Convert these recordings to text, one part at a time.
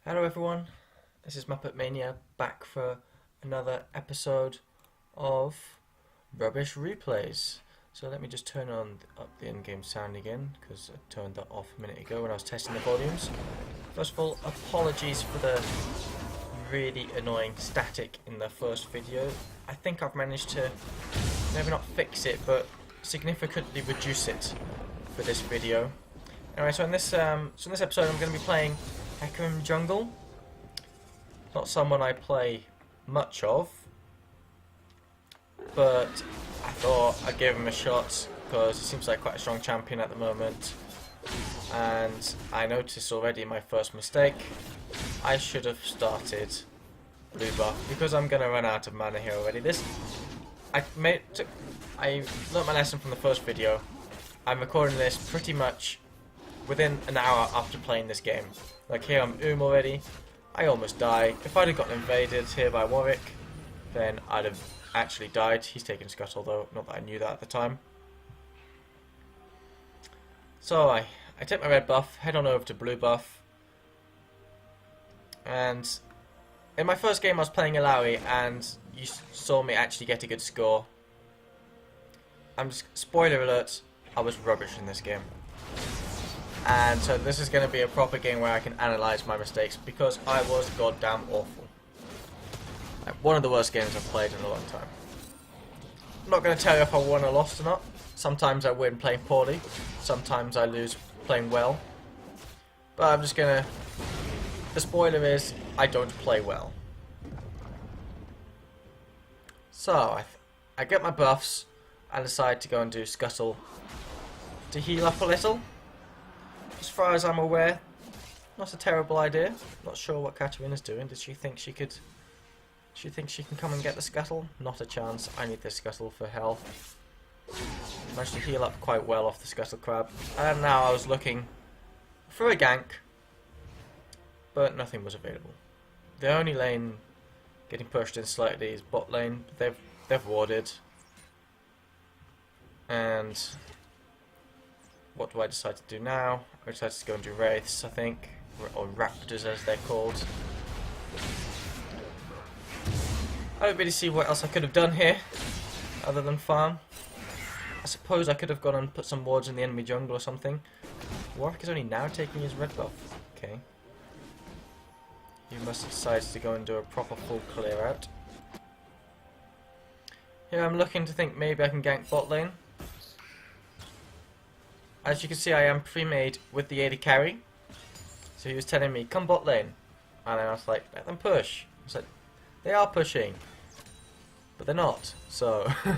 Hello everyone, this is Muppet Mania back for another episode of Rubbish Replays. So let me just turn up the in-game sound again because I turned that off a minute ago when I was testing the volumes. First of all, apologies for the really annoying static in the first video. I think I've managed to maybe not fix it but significantly reduce it for this video. Anyway, so in this episode I'm going to be playing Hecarim Jungle. Not someone I play much of, but I thought I'd give him a shot because he seems like quite a strong champion at the moment. And I noticed already my first mistake. I should have started blue buff because I'm going to run out of mana here already. I learnt my lesson from the first video. I'm recording this pretty much within an hour after playing this game. Like here I'm already. I almost die. If I'd have gotten invaded here by Warwick, then I'd have actually died. He's taking Scuttle though, not that I knew that at the time. So I take my red buff, head on over to blue buff. And in my first game I was playing Alawi and you saw me actually get a good score. Spoiler alert, I was rubbish in this game. And so this is going to be a proper game where I can analyse my mistakes because I was goddamn awful. Like, one of the worst games I've played in a long time. I'm not going to tell you if I won or lost or not. Sometimes I win playing poorly, sometimes I lose playing well. But I'm just going to... The spoiler is, I don't play well. So, I get my buffs and decide to go and do Scuttle to heal up a little. As far as I'm aware, not a terrible idea. Not sure what Katarina's doing. Does she think she could... She thinks she can come and get the Scuttle? Not a chance. I need this Scuttle for health. Managed to heal up quite well off the Scuttle Crab. And now I was looking for a gank, but nothing was available. The only lane getting pushed in slightly is bot lane. They've warded. And what do I decide to do now? I decided to go and do Wraiths, I think. Or Raptors as they're called. I don't really see what else I could have done here, other than farm. I suppose I could have gone and put some wards in the enemy jungle or something. Warwick is only now taking his red buff. Okay. He must have decided to go and do a proper full clear out. Here I'm looking to think maybe I can gank bot lane. As you can see, I am pre-made with the AD carry. So he was telling me, come bot lane. And I was like, let them push. I was like, they are pushing. But they're not. So, I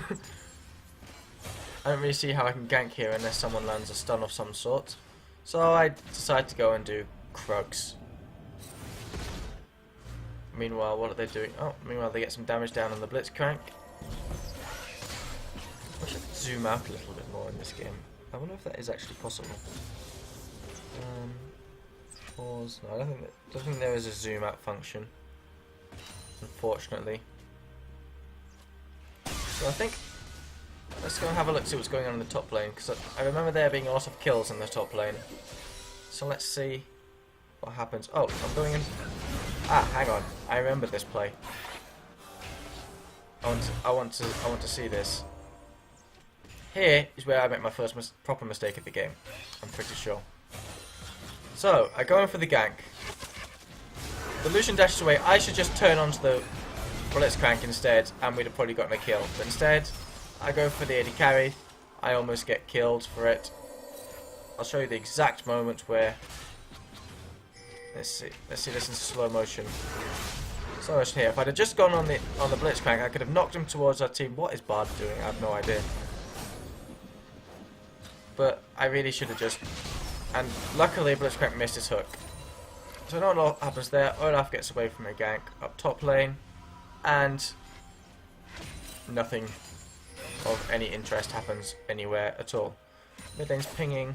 don't really see how I can gank here unless someone lands a stun of some sort. So I decide to go and do Krugs. Meanwhile, what are they doing? Oh, meanwhile they get some damage down on the Blitzcrank. I wish I could zoom out a little bit more in this game. I wonder if that is actually possible. Pause. No, I don't think there is a zoom out function, unfortunately. So I think let's go and have a look, see what's going on in the top lane, because I remember there being a lot of kills in the top lane. So let's see what happens. Oh, I'm going in. Ah, hang on. I remember this play. I want to see this. Here is where I make my first proper mistake of the game, I'm pretty sure. So, I go in for the gank. The Lucian dashes away. I should just turn onto the Blitzcrank instead, and we'd have probably gotten a kill. But instead, I go for the AD carry. I almost get killed for it. I'll show you the exact moment where... Let's see this in slow motion. So much here. If I'd have just gone on the Blitzcrank, I could have knocked him towards our team. What is Bard doing? I have no idea. But I really should have just... And luckily Blitzcrank missed his hook. So not a lot happens there. Olaf gets away from a gank up top lane. And nothing of any interest happens anywhere at all. Mid lane's pinging.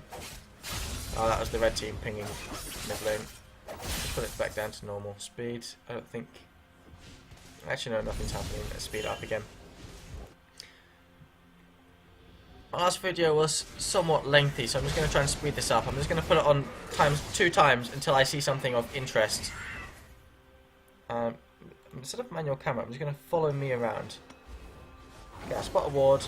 Oh, that was the red team pinging mid lane. Let's put it back down to normal speed. I don't think... Actually no, nothing's happening. Let's speed up again. My last video was somewhat lengthy, so I'm just going to try and speed this up. I'm just going to put it on 2 times until I see something of interest Instead of manual camera, I'm just going to follow me around. Okay, I spot a ward.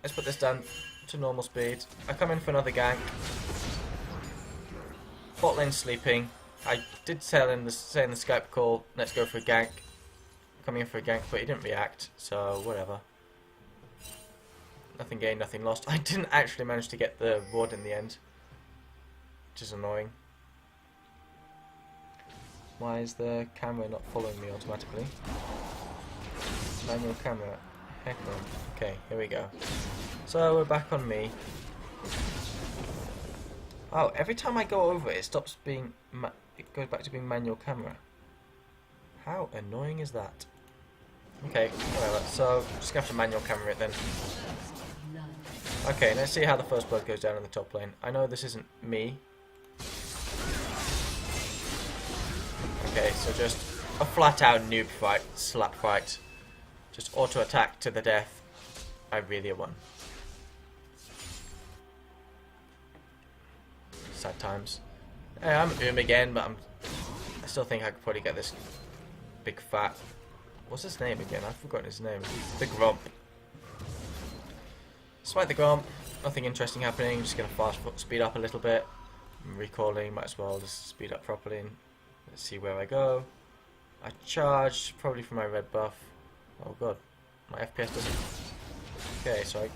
Let's put this down to normal speed. I come in for another gank. Bot lane sleeping. I did say in the Skype call, let's go for a gank. Coming in for a gank, but he didn't react, so whatever. Nothing gained, nothing lost. I didn't actually manage to get the ward in the end, which is annoying. Why is the camera not following me automatically? Manual camera. Hecarim. Okay, here we go. So we're back on me. Oh, every time I go over it, it stops being. It goes back to being manual camera. How annoying is that? Okay, whatever. So just gonna have to manual camera it then. Okay, let's see how the first blood goes down in the top lane. I know this isn't me. Okay, so just a flat-out noob fight, slap fight. Just auto-attack to the death. I really won. Sad times. Hey, I'm again, but I still think I could probably get this big fat... What's his name again? I've forgotten his name. The Gromp. Smite the Gromp. Nothing interesting happening. Just going to speed up a little bit. I'm recalling. Might as well just speed up properly. And let's see where I go. I charged, probably for my red buff. Oh god, my FPS doesn't... Okay, so I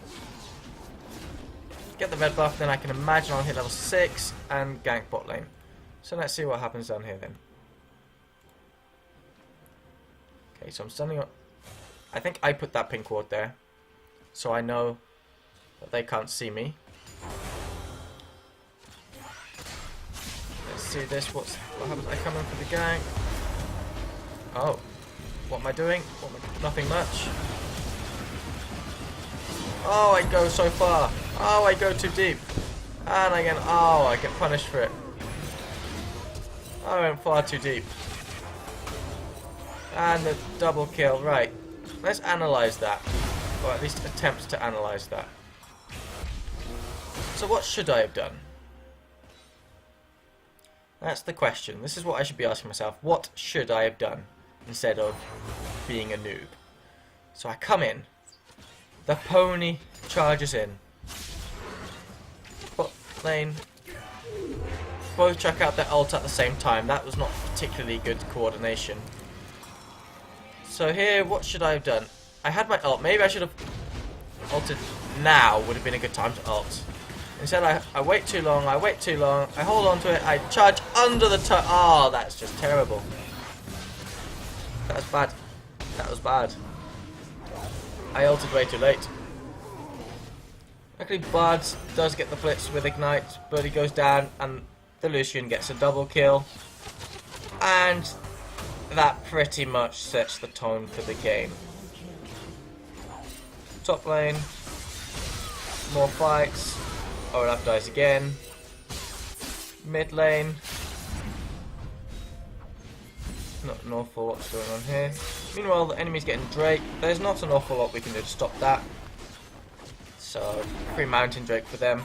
get the red buff, then I can imagine I'll hit level 6 and gank bot lane. So let's see what happens down here then. Okay, so I'm standing up. I think I put that pink ward there, so I know that they can't see me. Let's see this, what happens? I come in for the gank. Oh, what am I doing? Nothing much. Oh, I go so far. Oh, I go too deep. And again, oh, I get punished for it. I went far too deep. And the double kill, right. Let's analyse that. Or at least attempt to analyse that. So what should I have done? That's the question. This is what I should be asking myself. What should I have done instead of being a noob? So I come in. The pony charges in. Bot lane. Both chuck out their ult at the same time. That was not particularly good coordination. So here, what should I have done? I had my ult. Maybe I should have ulted now. Would have been a good time to ult. Instead, I wait too long. I wait too long. I hold on to it. I charge under the turret. Oh, that's just terrible. That's bad. That was bad. I ulted way too late. Luckily, Bard does get the blitz with Ignite, but he goes down, and the Lucian gets a double kill. And that pretty much sets the tone for the game. Top lane. More fights. Olaf dies again. Mid lane. Not an awful lot going on here. Meanwhile, the enemy's getting Drake. There's not an awful lot we can do to stop that. So, free Mountain Drake for them.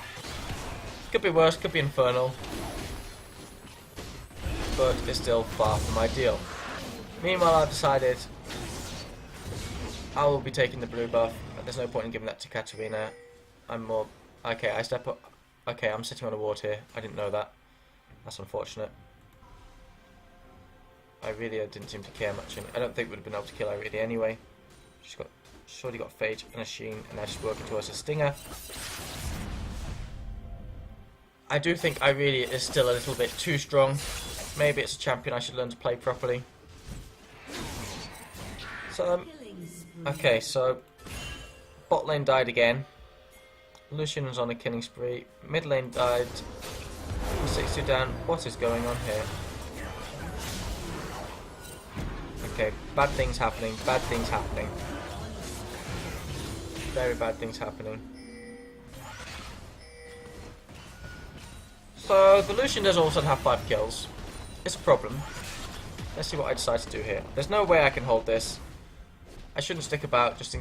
Could be worse, could be Infernal. But it's still far from ideal. Meanwhile, I've decided I will be taking the blue buff. There's no point in giving that to Katarina. I'm more... Okay, I step up. Okay, I'm sitting on a ward here. I didn't know that. That's unfortunate. I really didn't seem to care much. I don't think we would have been able to kill her really anyway. She's already got Phage and a Sheen, and now she's working towards a Stinger. I do think Irelia is still a little bit too strong. Maybe it's a champion I should learn to play properly. So, okay, so bot lane died again. Lucian was on a killing spree. Mid lane died. 62 down. What is going on here? Okay, bad things happening. Bad things happening. Very bad things happening. So the Lucian does all of a sudden have 5 kills. It's a problem. Let's see what I decide to do here. There's no way I can hold this. I shouldn't stick about just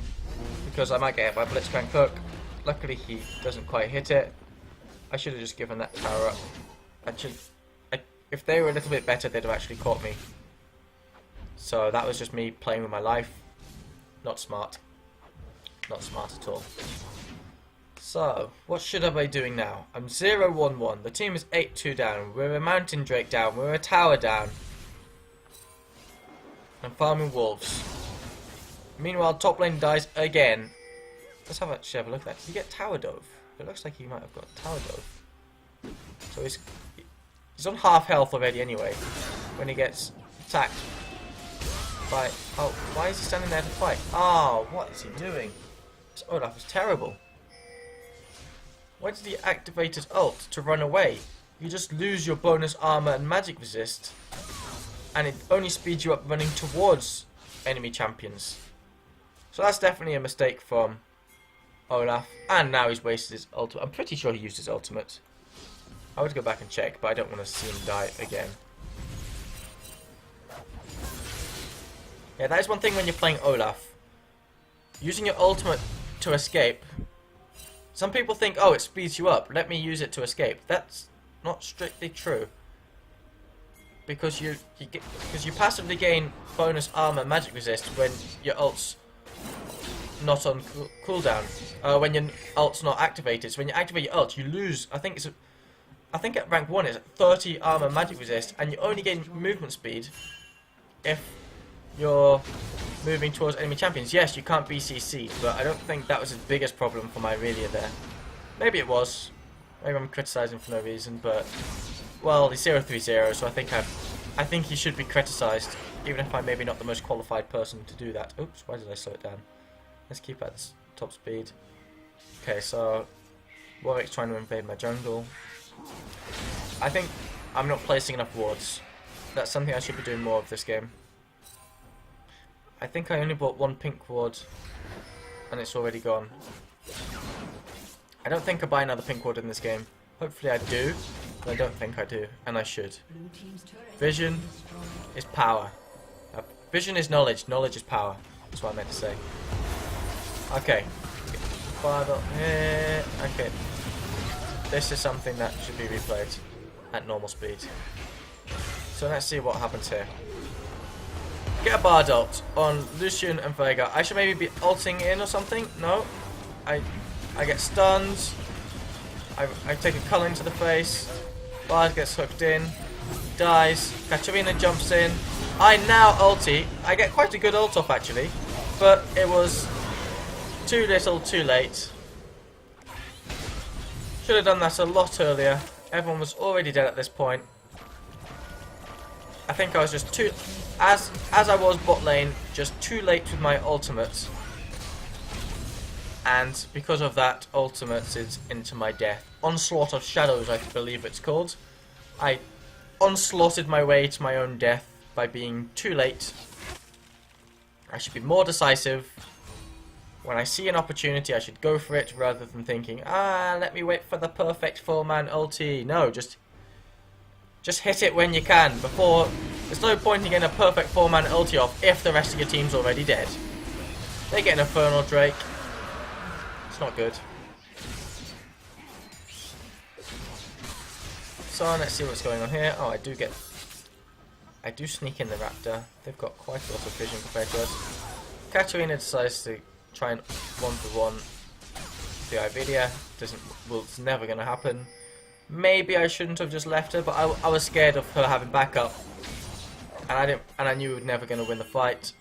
because I might get hit by Blitzcrank Cook. Luckily he doesn't quite hit it. I should have just given that tower up. If they were a little bit better, they'd have actually caught me. So that was just me playing with my life. Not smart. Not smart at all. So, what should I be doing now? I'm 0-1-1. The team is 8-2 down. We're a Mountain Drake down. We're a tower down. I'm farming wolves. Meanwhile, top lane dies again. Let's actually have a look at that. Did he get tower dove? It looks like he might have got tower dove. So he's on half health already anyway. When he gets attacked by... Oh, why is he standing there to fight? Oh, what is he doing? This Olaf is terrible. Why did he activate his ult to run away? You just lose your bonus armor and magic resist, and it only speeds you up running towards enemy champions. So that's definitely a mistake from Olaf. And now he's wasted his ultimate. I'm pretty sure he used his ultimate. I would go back and check, but I don't want to see him die again. Yeah, that is one thing when you're playing Olaf. Using your ultimate to escape. Some people think, oh, it speeds you up. Let me use it to escape. That's not strictly true. Because you passively gain bonus armor and magic resist when your ult's not on cooldown. When your ult's not activated. So when you activate your ult, you lose. I think at rank 1 it's 30 armor magic resist, and you only gain movement speed if you're moving towards enemy champions. Yes, you can't BCC, but I don't think that was his biggest problem for my Irelia there. Maybe it was. Maybe I'm criticising for no reason, but well, he's 0-3-0, so I think he should be criticised, even if I'm maybe not the most qualified person to do that. Oops, why did I slow it down? Let's keep at top speed. Okay, so Warwick's trying to invade my jungle. I think I'm not placing enough wards. That's something I should be doing more of this game. I think I only bought one pink ward, and it's already gone. I don't think I buy another pink ward in this game. Hopefully I do, but I don't think I do, and I should. Vision is power. Vision is knowledge. Knowledge is power. That's what I meant to say. Okay. Fired up here. Okay. This is something that should be replayed at normal speed. So let's see what happens here. Get a Bard ult on Lucian and Veigar. I should maybe be ulting in or something. No. I get stunned. I take a culling to the face. Bard gets hooked in. Dies. Katarina jumps in. I now ulti. I get quite a good ult off actually. But it was too little, too late. Should have done that a lot earlier. Everyone was already dead at this point. I think I was just too... As I was bot lane, just too late with my ultimate. And because of that, ultimate is into my death. Onslaught of Shadows, I believe it's called. I onslaughted my way to my own death by being too late. I should be more decisive. When I see an opportunity, I should go for it rather than thinking, let me wait for the perfect 4-man ulti. No, just hit it when you can before... There's no point in getting a perfect 4-man ulti off if the rest of your team's already dead. They get an Infernal Drake. It's not good. So let's see what's going on here. Oh, I do sneak in the Raptor. They've got quite a lot of vision compared to us. Katarina decides to try and 1-for-1 the Irelia. It's never going to happen. Maybe I shouldn't have just left her, but I was scared of her having backup. And I knew we were never going to win the fight,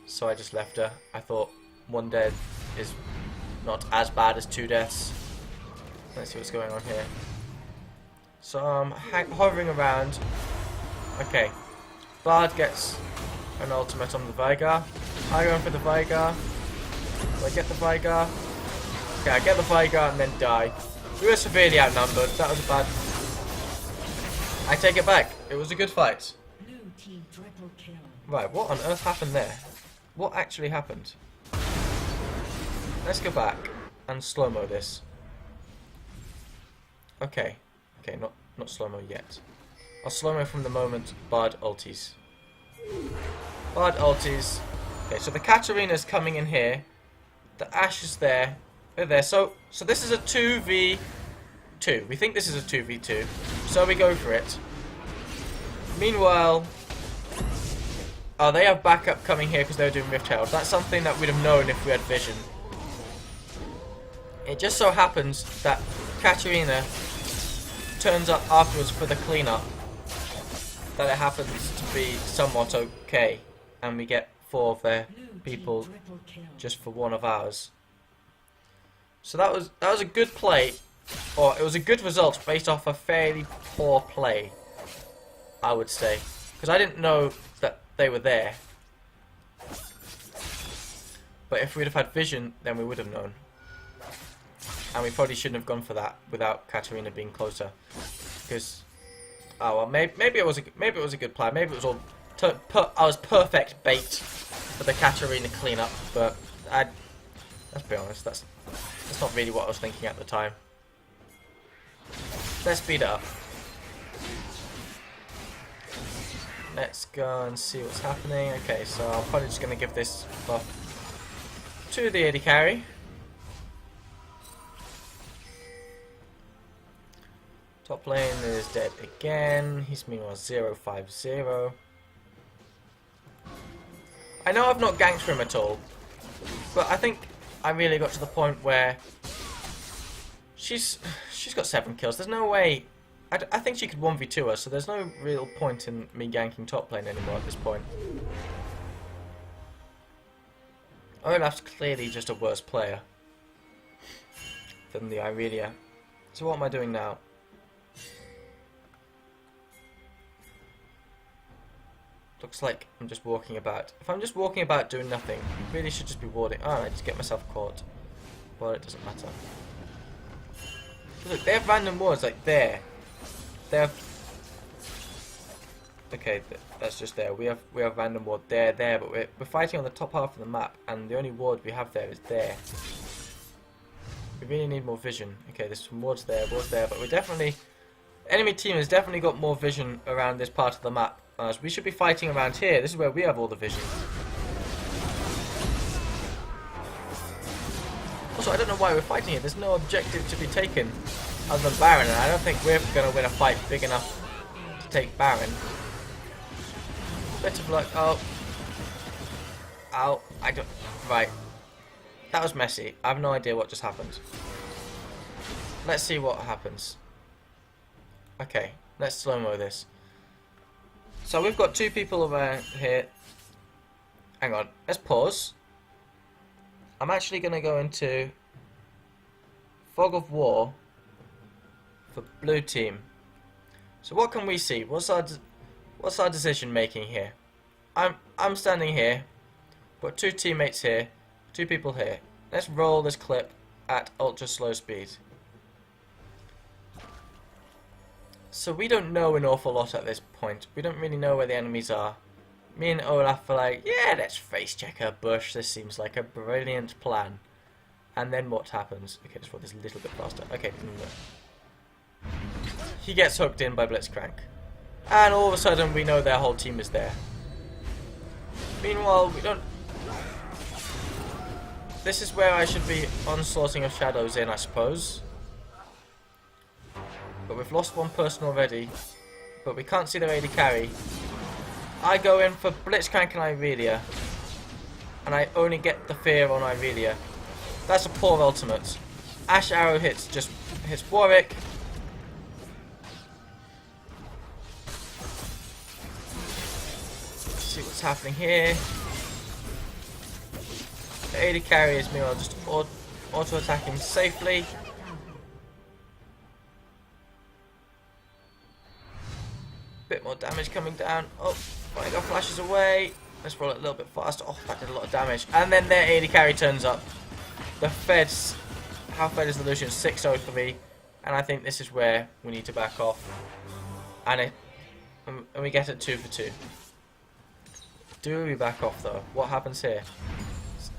so I just left her. I thought 1 death is not as bad as 2 deaths. Let's see what's going on here. So I'm hovering around. Okay, Bard gets an ultimate on the Veigar. I go in for the Veigar. Do I get the Veigar? Okay, I get the Veigar and then die. We were severely outnumbered. That was a bad... I take it back. It was a good fight. Right, what on earth happened there? What actually happened? Let's go back and slow-mo this. Okay. Okay, not slow-mo yet. I'll slow-mo from the moment Bard ulties. Bard ulties. Okay, so the Katarina's coming in here. The Ashe is there. They're there. So this is a 2v2. We think this is a 2v2. So we go for it. Meanwhile, Oh, they have backup coming here because they were doing Rift Herald. That's something that we'd have known if we had vision. It just so happens that Katarina turns up afterwards for the cleanup. That it happens to be somewhat okay. And we get 4 of their people just for 1 of ours. So that was a good play. Or it was a good result based off a fairly poor play, I would say. Because I didn't know that they were there. But if we'd have had vision, then we would have known. And we probably shouldn't have gone for that without Katarina being closer. Because, oh well, maybe it was a good plan. Maybe it was all I was perfect bait for the Katarina cleanup. But let's be honest, that's not really what I was thinking at the time. Let's speed it up. Let's go and see what's happening. Okay, so I'm probably just going to give this buff to the AD carry. Top lane is dead again. He's meanwhile 0-5-0. I know I've not ganked for him at all, but I think I really got to the point where she's got 7 kills. There's no way. I think she could 1v2 us, so there's no real point in me ganking top lane anymore at this point. Olaf's clearly just a worse player than the Irelia. So what am I doing now? Looks like I'm just walking about. If I'm just walking about doing nothing, I really should just be warding. Oh, I just get myself caught. Well, it doesn't matter. Look, they have random wards like there. They have. Okay, that's just there. We have random ward there, but we're fighting on the top half of the map, and the only ward we have there is there. We really need more vision. Okay, there's some wards there, but we're definitely. Enemy team has definitely got more vision around this part of the map. We should be fighting around here. This is where we have all the vision. Also, I don't know why we're fighting here. There's no objective to be taken other than Baron, and I don't think we're going to win a fight big enough to take Baron. Bit of luck. Oh. Ow. I don't. Right. That was messy. I have no idea what just happened. Let's see what happens. Okay. Let's slow-mo this. So we've got 2 people around here. Hang on. Let's pause. I'm actually going to go into Fog of War for blue team. So what can we see? What's our decision making here? I'm standing here. Got 2 teammates here. 2 people here. Let's roll this clip at ultra slow speed. So we don't know an awful lot at this point. We don't really know where the enemies are. Me and Olaf are like, yeah, let's face check her bush. This seems like a brilliant plan. And then what happens? Okay, let's roll this a little bit faster. Okay. He gets hooked in by Blitzcrank. And all of a sudden we know their whole team is there. Meanwhile, we don't... This is where I should be onslaughting of shadows in, I suppose. But we've lost 1 person already. But we can't see their AD carry. I go in for Blitzcrank and Irelia. And I only get the fear on Irelia. That's a poor ultimate. Ash Arrow hits Warwick. Let's see what's happening here. The AD carry is meanwhile just auto-attacking safely. Bit more damage coming down. Oh, Vinegar flashes away. Let's roll it a little bit faster. Oh, that did a lot of damage. And then their AD carry turns up. The Feds, how fed is the Lucian? 603. And I think this is where we need to back off. And we get it 2 for 2. Do we back off though? What happens here?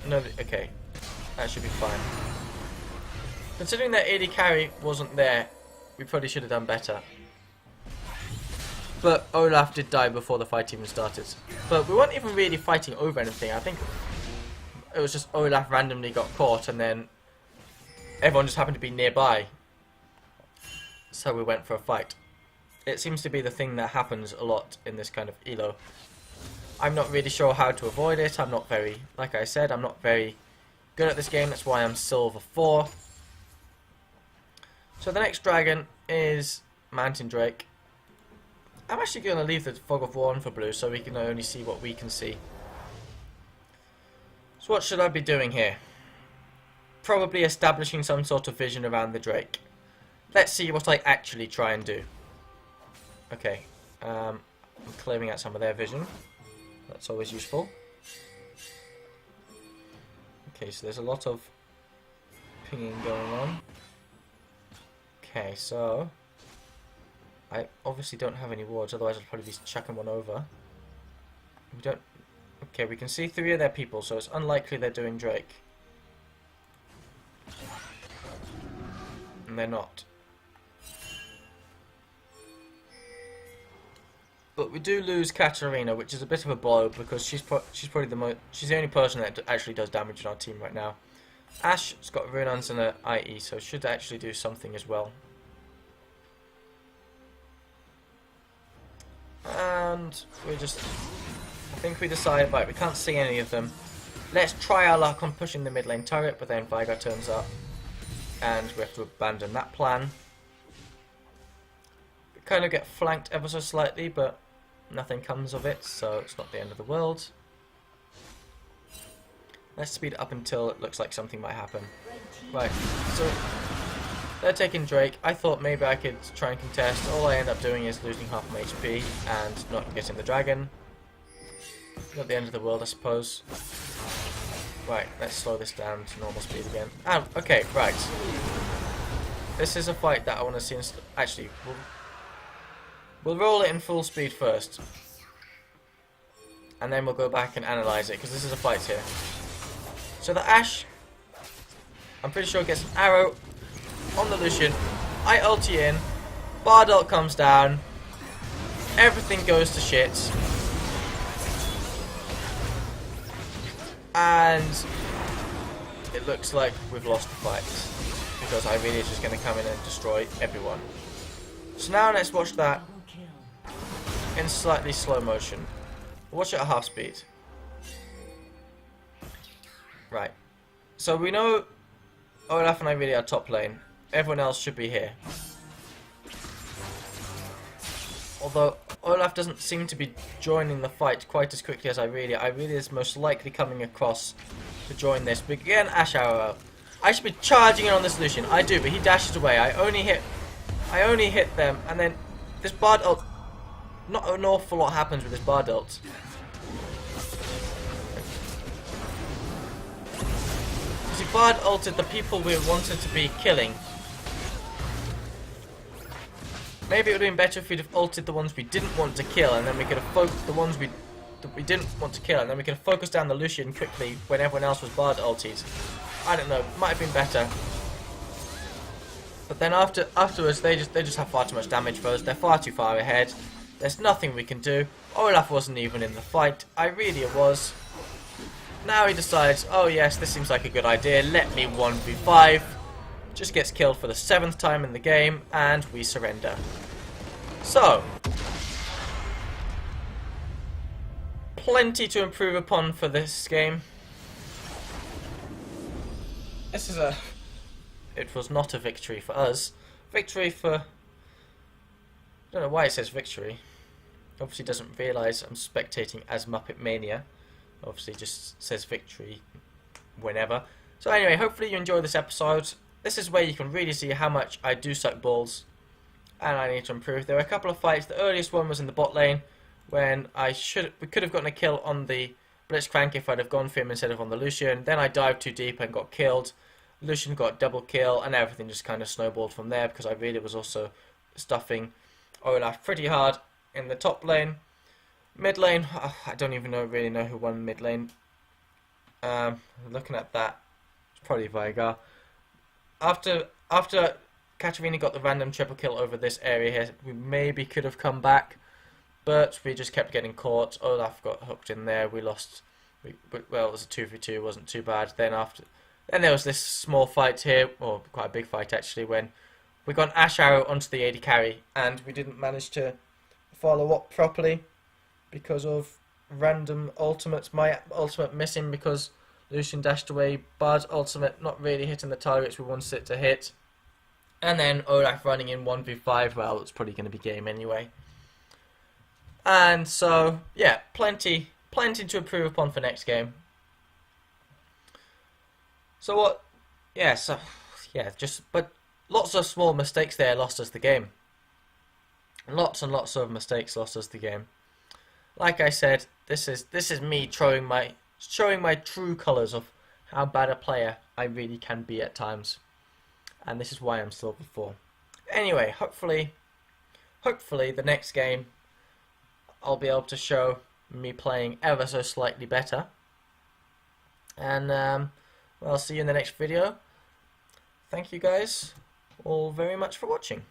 No, okay. That should be fine. Considering that AD carry wasn't there, we probably should have done better. But Olaf did die before the fight even started. But we weren't even really fighting over anything. I think it was just Olaf randomly got caught and then everyone just happened to be nearby. So we went for a fight. It seems to be the thing that happens a lot in this kind of elo. I'm not really sure how to avoid it. I'm not very, like I said, I'm not very good at this game. That's why I'm silver 4. So the next dragon is Mountain Drake. I'm actually going to leave the Fog of War on for blue so we can only see what we can see. So what should I be doing here? Probably establishing some sort of vision around the Drake. Let's see what I actually try and do. Okay, I'm clearing out some of their vision. That's always useful. Okay, so there's a lot of pinging going on. Okay, so I obviously don't have any wards, otherwise I'd probably be chucking one over. We don't. Okay, we can see 3 of their people, so it's unlikely they're doing Drake. And they're not. But we do lose Katarina, which is a bit of a blow because she's probably she's the only person that actually does damage in our team right now. Ash's got Runans and an IE, so should actually do something as well. And we just, I think we decide, right, we can't see any of them. Let's try our luck on pushing the mid lane turret, but then Veigar turns up, and we have to abandon that plan. We kind of get flanked ever so slightly, but nothing comes of it, so it's not the end of the world. Let's speed it up until it looks like something might happen. Right, so they're taking Drake. I thought maybe I could try and contest. All I end up doing is losing half my HP and not getting the dragon. Not the end of the world, I suppose. Right, let's slow this down to normal speed again. Oh, okay, right. This is a fight that I want to see. Actually, we'll roll it in full speed first. And then we'll go back and analyze it, because this is a fight here. So the Ashe, I'm pretty sure gets an arrow on the Lucian. I ulti in. Bard ult comes down. Everything goes to shit. And it looks like we've lost the fight. Because Irelia is just going to come in and destroy everyone. So now let's watch that in slightly slow motion. Watch it at half speed. Right. So we know Olaf and Irelia are top lane. Everyone else should be here. Although Olaf doesn't seem to be joining the fight quite as quickly as Irelia. Irelia is most likely coming across to join this. But again, Ashe arrow. I should be charging in on this Lucian. I do, but he dashes away. I only hit them, and then this Bard ult. Not an awful lot happens with this Bard ult. See, Bard ulted the people we wanted to be killing. Maybe it would have been better if we'd have ulted the ones we didn't want to kill, and then we could have focused the ones that we didn't want to kill, and then we could have focused down the Lucian quickly when everyone else was Bard ulted. I don't know, might have been better. But then afterwards, they just have far too much damage for us. They're far too far ahead. There's nothing we can do. Olaf wasn't even in the fight. Irelia was. Now he decides, oh yes, this seems like a good idea. Let me 1v5. Just gets killed for the 7th time in the game, and we surrender. So, plenty to improve upon for this game. It was not a victory for us. Victory for... I don't know why it says victory. Obviously doesn't realise I'm spectating as Muppet Mania. Obviously just says victory whenever. So anyway, hopefully you enjoyed this episode. This is where you can really see how much I do suck balls. And I need to improve. There were a couple of fights. The earliest one was in the bot lane. When we could have gotten a kill on the Blitzcrank if I'd have gone for him instead of on the Lucian. Then I dived too deep and got killed. Lucian got a double kill, and everything just kind of snowballed from there because I really was also stuffing Olaf pretty hard in the top lane. Mid lane, I don't even really know who won mid lane. Looking at that, it's probably Veigar. After Katarina got the random triple kill over this area here, we maybe could have come back, but we just kept getting caught. Olaf got hooked in there. We lost. Well, it was a 2v2, wasn't too bad. Then there was this small fight here, or quite a big fight actually, when we got an Ashe arrow onto the AD carry, and we didn't manage to follow up properly because of random ultimates. My ultimate missing because Lucian dashed away. Bard's ultimate not really hitting the targets we wanted it to hit. And then Olaf running in 1v5. Well, it's probably going to be game anyway. And so, yeah, plenty to improve upon for next game. So what? Yeah, so yeah, but lots of small mistakes there lost us the game. Lots and lots of mistakes lost us the game. Like I said, this is me showing my true colours of how bad a player I really can be at times, and this is why I'm silver 4. Anyway, hopefully the next game I'll be able to show me playing ever so slightly better. And well, I'll see you in the next video. Thank you guys all very much for watching.